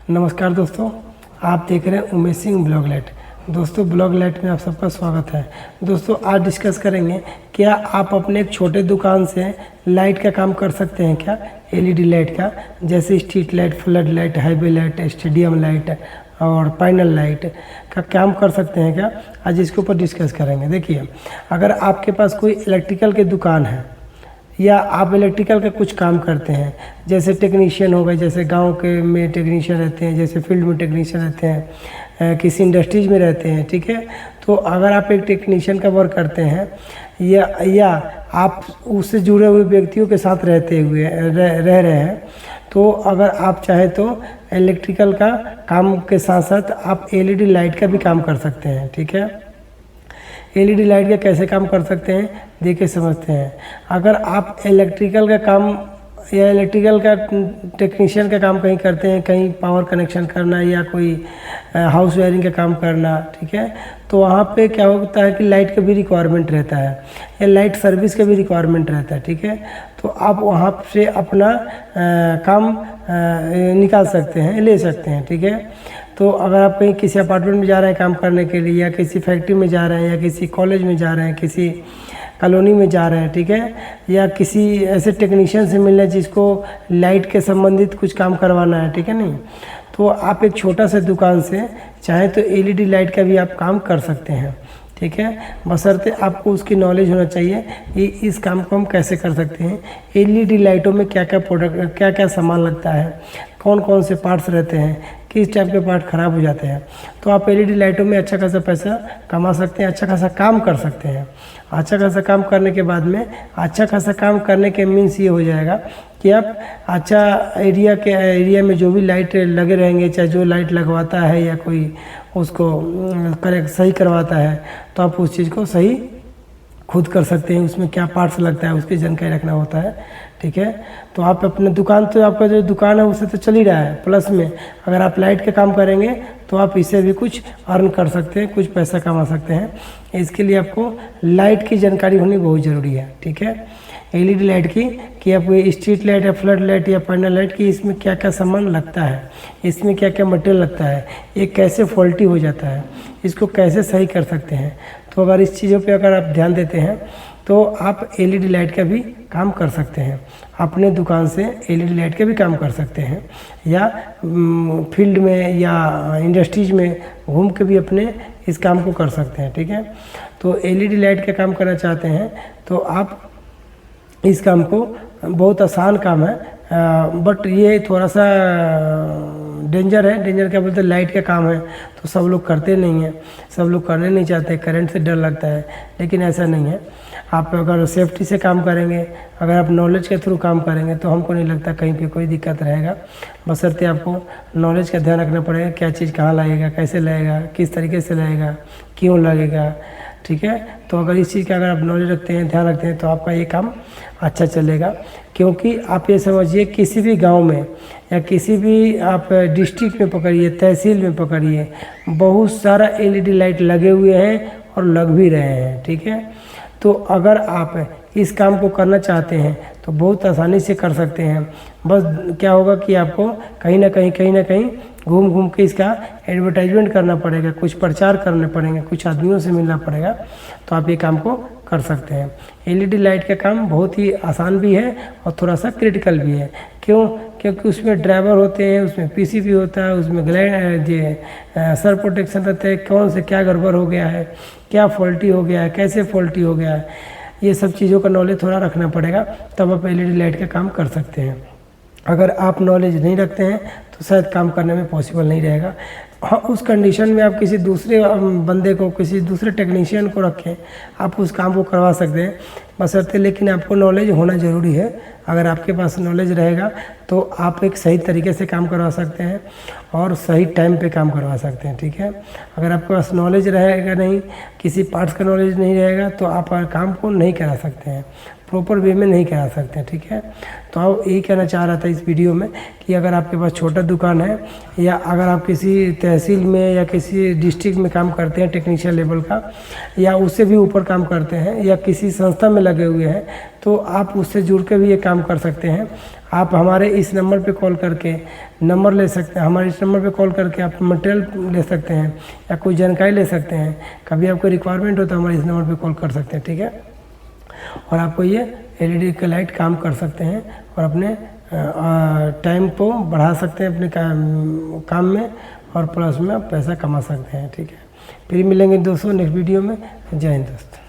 नमस्कार दोस्तों, आप देख रहे हैं उमेश सिंह ब्लॉगलेट। दोस्तों ब्लॉगलेट में आप सबका स्वागत है। दोस्तों आज डिस्कस करेंगे, क्या आप अपने एक छोटे दुकान से लाइट का काम कर सकते हैं क्या, एलईडी लाइट का, जैसे street light, flood light, highway light, stadium light और पैनल लाइट का काम कर सकते हैं क्या। आज इसके ऊपर डिस्कस करेंगे। देखिए, अगर आपके पास कोई इलेक्ट्रिकल की दुकान है या आप इलेक्ट्रिकल का कुछ काम करते हैं, जैसे टेक्नीशियन हो गए, जैसे गांव के में टेक्नीशियन रहते हैं, जैसे फील्ड में टेक्नीशियन रहते हैं, किसी इंडस्ट्रीज में रहते हैं, ठीक है। तो अगर आप एक टेक्नीशियन का वर्क करते हैं या आप उससे जुड़े हुए व्यक्तियों के साथ रह रहे हैं, तो अगर आप चाहे तो इलेक्ट्रिकल का काम के साथ साथ आप एलईडी लाइट का भी काम कर सकते हैं, ठीक है। एलईडी लाइट का कैसे काम कर सकते हैं, देखिए समझते हैं। अगर आप इलेक्ट्रिकल का काम या इलेक्ट्रिकल का टेक्नीशियन का काम कहीं करते हैं, कहीं पावर कनेक्शन करना या कोई हाउस वायरिंग का काम करना, ठीक है, तो वहाँ पे क्या होता है कि लाइट का भी रिक्वायरमेंट रहता है या लाइट सर्विस का भी रिक्वायरमेंट रहता है, ठीक है। तो आप वहाँ से अपना काम निकाल सकते हैं, ले सकते हैं, ठीक है। तो अगर आप कहीं किसी अपार्टमेंट में जा रहे हैं काम करने के लिए, या किसी फैक्ट्री में जा रहे हैं, या किसी कॉलेज में जा रहे हैं, किसी कॉलोनी में जा रहे हैं, ठीक है, या किसी ऐसे टेक्नीशियन से मिलना जिसको लाइट के संबंधित कुछ काम करवाना है, ठीक है, नहीं, तो आप एक छोटा सा दुकान से चाहे तो एलईडी लाइट का भी आप काम कर सकते हैं, ठीक है। बशर्ते आपको उसकी नॉलेज होना चाहिए कि इस काम को हम कैसे कर सकते हैं, एलईडी लाइटों में क्या क्या प्रोडक्ट, क्या क्या सामान लगता है, कौन कौन से पार्ट्स रहते हैं, किस टाइप के पार्ट ख़राब हो जाते हैं। तो आप एलईडी लाइटों में अच्छा खासा पैसा कमा सकते हैं, अच्छा खासा काम कर सकते हैं। अच्छा खासा काम करने के बाद में, अच्छा खासा काम करने के मीन्स ये हो जाएगा कि आप अच्छा एरिया में जो भी लाइट लगे रहेंगे, चाहे जो लाइट लगवाता है या कोई उसको सही करवाता है, तो आप उस चीज़ को सही खुद कर सकते हैं। उसमें क्या पार्ट्स लगता है उसकी जानकारी रखना होता है, ठीक है। तो आप अपने दुकान, तो आपका जो दुकान है उससे तो चल ही रहा है, प्लस में अगर आप लाइट का काम करेंगे तो आप इससे भी कुछ अर्न कर सकते हैं, कुछ पैसा कमा सकते हैं। इसके लिए आपको लाइट की जानकारी होनी बहुत ज़रूरी है, ठीक है। एलईडी लाइट की, कि आप स्ट्रीट लाइट या फ्लड लाइट या पैनल लाइट की, इसमें क्या क्या सामान लगता है, इसमें क्या क्या मटेरियल लगता है, ये कैसे फॉल्टी हो जाता है, इसको कैसे सही कर सकते हैं। तो अगर इस चीज़ों पे अगर आप ध्यान देते हैं तो आप एलईडी लाइट का भी काम कर सकते हैं। अपने दुकान से एलईडी लाइट का भी काम कर सकते हैं, या फील्ड में या इंडस्ट्रीज में घूम के भी अपने इस काम को कर सकते हैं, ठीक है। तो एलईडी लाइट का काम करना चाहते हैं तो आप इस काम को, बहुत आसान काम है, बट ये थोड़ा सा डेंजर है। डेंजर क्या बोलते हैं, लाइट का काम है तो सब लोग करते नहीं हैं, सब लोग करने नहीं चाहते, करंट से डर लगता है, लेकिन ऐसा नहीं है। आप अगर सेफ्टी से काम करेंगे, अगर आप नॉलेज के थ्रू काम करेंगे, तो हमको नहीं लगता कहीं पे कोई दिक्कत रहेगा। बशर्ते आपको नॉलेज का ध्यान रखना पड़ेगा, क्या चीज़ कहाँ लगेगा, कैसे लगेगा, किस तरीके से लगेगा, क्यों लगेगा, ठीक है। तो अगर इस चीज़ का अगर आप नॉलेज रखते हैं, ध्यान रखते हैं, तो आपका ये काम अच्छा चलेगा। क्योंकि आप ये समझिए, किसी भी गांव में या किसी भी आप डिस्ट्रिक्ट में पकड़िए, तहसील में पकड़िए, बहुत सारा एलईडी लाइट लगे हुए हैं और लग भी रहे हैं, ठीक है। तो अगर आप इस काम को करना चाहते हैं तो बहुत आसानी से कर सकते हैं। बस क्या होगा कि आपको कहीं ना कहीं घूम घूम के इसका एडवर्टाइजमेंट करना पड़ेगा, कुछ प्रचार करने पड़ेंगे, कुछ आदमियों से मिलना पड़ेगा, तो आप ये काम को कर सकते हैं। एलईडी लाइट का काम बहुत ही आसान भी है और थोड़ा सा क्रिटिकल भी है। क्यों? क्योंकि उसमें ड्राइवर होते हैं, उसमें पीसीबी होता है, उसमें सर प्रोटेक्शन रहता है, कौन से क्या गड़बड़ हो गया है, क्या फॉल्टी हो गया है, कैसे फॉल्टी हो गया है, ये सब चीज़ों का नॉलेज थोड़ा रखना पड़ेगा, तब आप एलईडी लाइट का काम कर सकते हैं। अगर आप नॉलेज नहीं रखते हैं तो शायद काम करने में पॉसिबल नहीं रहेगा। हाँ, उस कंडीशन में आप किसी दूसरे बंदे को, किसी दूसरे टेक्नीशियन को रखें, आप उस काम को करवा सकते हैं, बशर्ते, लेकिन आपको नॉलेज होना ज़रूरी है। अगर आपके पास नॉलेज रहेगा तो आप एक सही तरीके से काम करवा सकते हैं और सही टाइम पे काम करवा सकते हैं, ठीक है। अगर आपके पास नॉलेज रहेगा नहीं, किसी पार्ट्स का नॉलेज नहीं रहेगा, तो आप काम को नहीं करा सकते हैं। प्रॉपर वे में नहीं करा सकते हैं, ठीक है। तो अब यही कहना चाह रहा था इस वीडियो में कि अगर आपके पास छोटा दुकान है या अगर आप किसी तहसील में या किसी डिस्ट्रिक्ट में काम करते हैं टेक्नीशियन लेवल का, या उससे भी ऊपर काम करते हैं, या किसी संस्था में लगे हुए हैं, तो आप उससे जुड़ के भी ये काम कर सकते हैं। आप हमारे इस नंबर पे कॉल करके नंबर ले सकते हैं, हमारे इस नंबर पे कॉल करके आप मटेरियल ले सकते हैं या कोई जानकारी ले सकते हैं। कभी आपको रिक्वायरमेंट हो तो हमारे इस नंबर पे कॉल कर सकते हैं, ठीक है। और आपको ये एलईडी का लाइट काम कर सकते हैं और अपने टाइम को बढ़ा सकते हैं अपने काम में, और प्लस में आप पैसा कमा सकते हैं, ठीक है। फिर मिलेंगे दोस्तों नेक्स्ट वीडियो में। जय हिंद दोस्तों।